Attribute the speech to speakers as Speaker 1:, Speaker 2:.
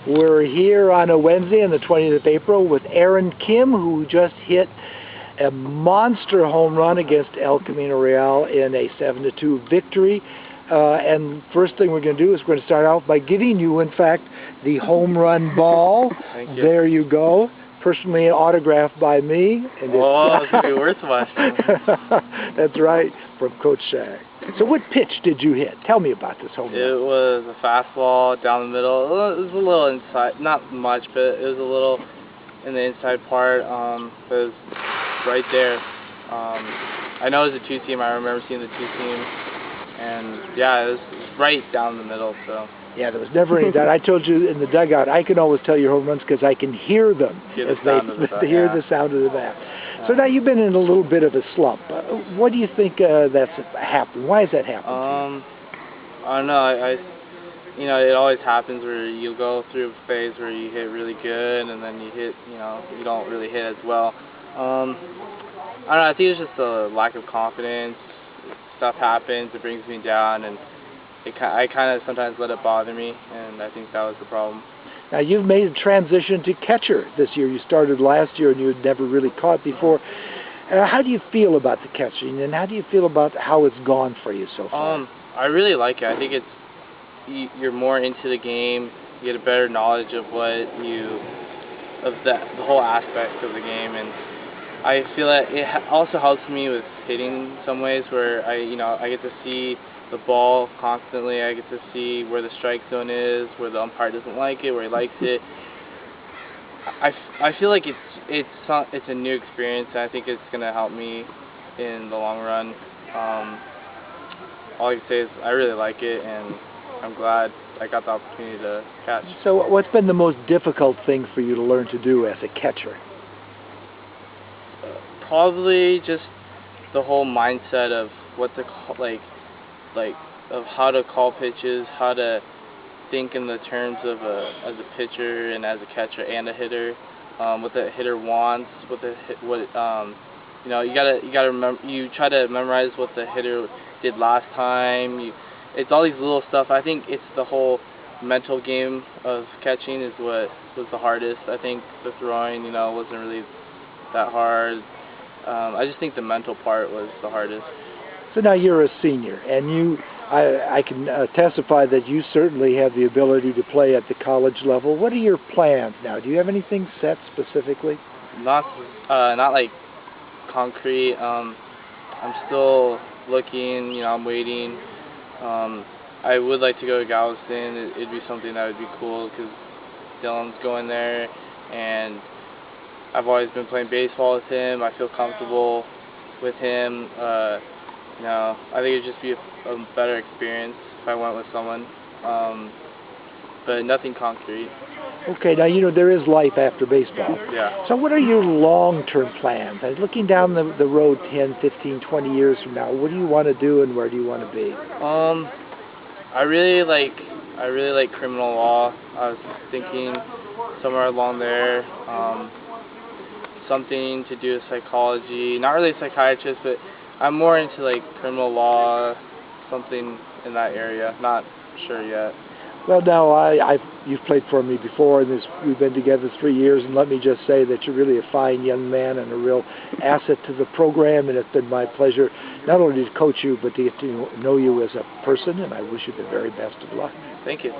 Speaker 1: We're here on a Wednesday on the 20th of April with Aaron Kim, who just hit a monster home run against El Camino Real in a 7-2 victory. And first thing we're going to do is we're going to start out by giving you, in fact, the home run ball.
Speaker 2: Thank you.
Speaker 1: There you go. Personally autographed by me. And
Speaker 2: oh, it's going to be worth watching.
Speaker 1: That's right, from Coach Schag. So what pitch did you hit? Tell me about this home run.
Speaker 2: It was a fastball down the middle. It was a little inside, not much, but it was a little in the inside part. It was right there. I know it was a two-seam. I remember seeing the two-seam. And yeah, it was right down the middle. So.
Speaker 1: Yeah, there was never any doubt. I told you in the dugout, I can always tell your home runs because I can hear them.
Speaker 2: Hear the sound of the bat.
Speaker 1: Hear the sound of the bat. So now you've been in a little bit of a slump. What do you think that's happened? Why has that happened?
Speaker 2: I don't know. You know, it always happens where you go through a phase where you hit really good, and then you hit, you don't really hit as well. I don't know. I think it's just a lack of confidence. Stuff happens, it brings me down, and I kind of sometimes let it bother me, and I think that was the problem.
Speaker 1: Now you've made a transition to catcher this year. You started last year and you had never really caught before. How do you feel about the catching, and how do you feel about how it's gone for you so far?
Speaker 2: I really like it. I think you're more into the game. You get a better knowledge of the whole aspect of the game, and I feel that it also helps me with hitting some ways where I get to see the ball constantly. I get to see where the strike zone is, where the umpire doesn't like it, where he likes it. I feel like it's a new experience, and I think it's going to help me in the long run. All I can say is I really like it, and I'm glad I got the opportunity to catch.
Speaker 1: So what's been the most difficult thing for you to learn to do as a catcher?
Speaker 2: Probably just the whole mindset of what to call, like of how to call pitches, how to think in the terms of as a pitcher and as a catcher and a hitter, what the hitter wants, you gotta remember. You try to memorize what the hitter did last time. It's all these little stuff. I think it's the whole mental game of catching is what was the hardest. I think the throwing, wasn't really that hard. I just think the mental part was the hardest.
Speaker 1: So now you're a senior, and I can testify that you certainly have the ability to play at the college level. What are your plans now? Do you have anything set specifically?
Speaker 2: Not like concrete. I'm still looking. I'm waiting. I would like to go to Galveston. It'd be something that would be cool because Dylan's going there, and I've always been playing baseball with him. I feel comfortable with him. I think it'd just be a better experience if I went with someone, but nothing concrete.
Speaker 1: Okay, now there is life after baseball.
Speaker 2: Yeah.
Speaker 1: So what are your long-term plans? Looking down the road 10, 15, 20 years from now, what do you want to do and where do you want to be?
Speaker 2: I really like criminal law. I was thinking somewhere along there. Something to do with psychology. Not really a psychiatrist, but I'm more into like criminal law, something in that area. Not sure yet.
Speaker 1: Well, now you've played for me before, and we've been together 3 years, and let me just say that you're really a fine young man and a real asset to the program, and it's been my pleasure not only to coach you, but to get to know you as a person, and I wish you the very best of luck.
Speaker 2: Thank you.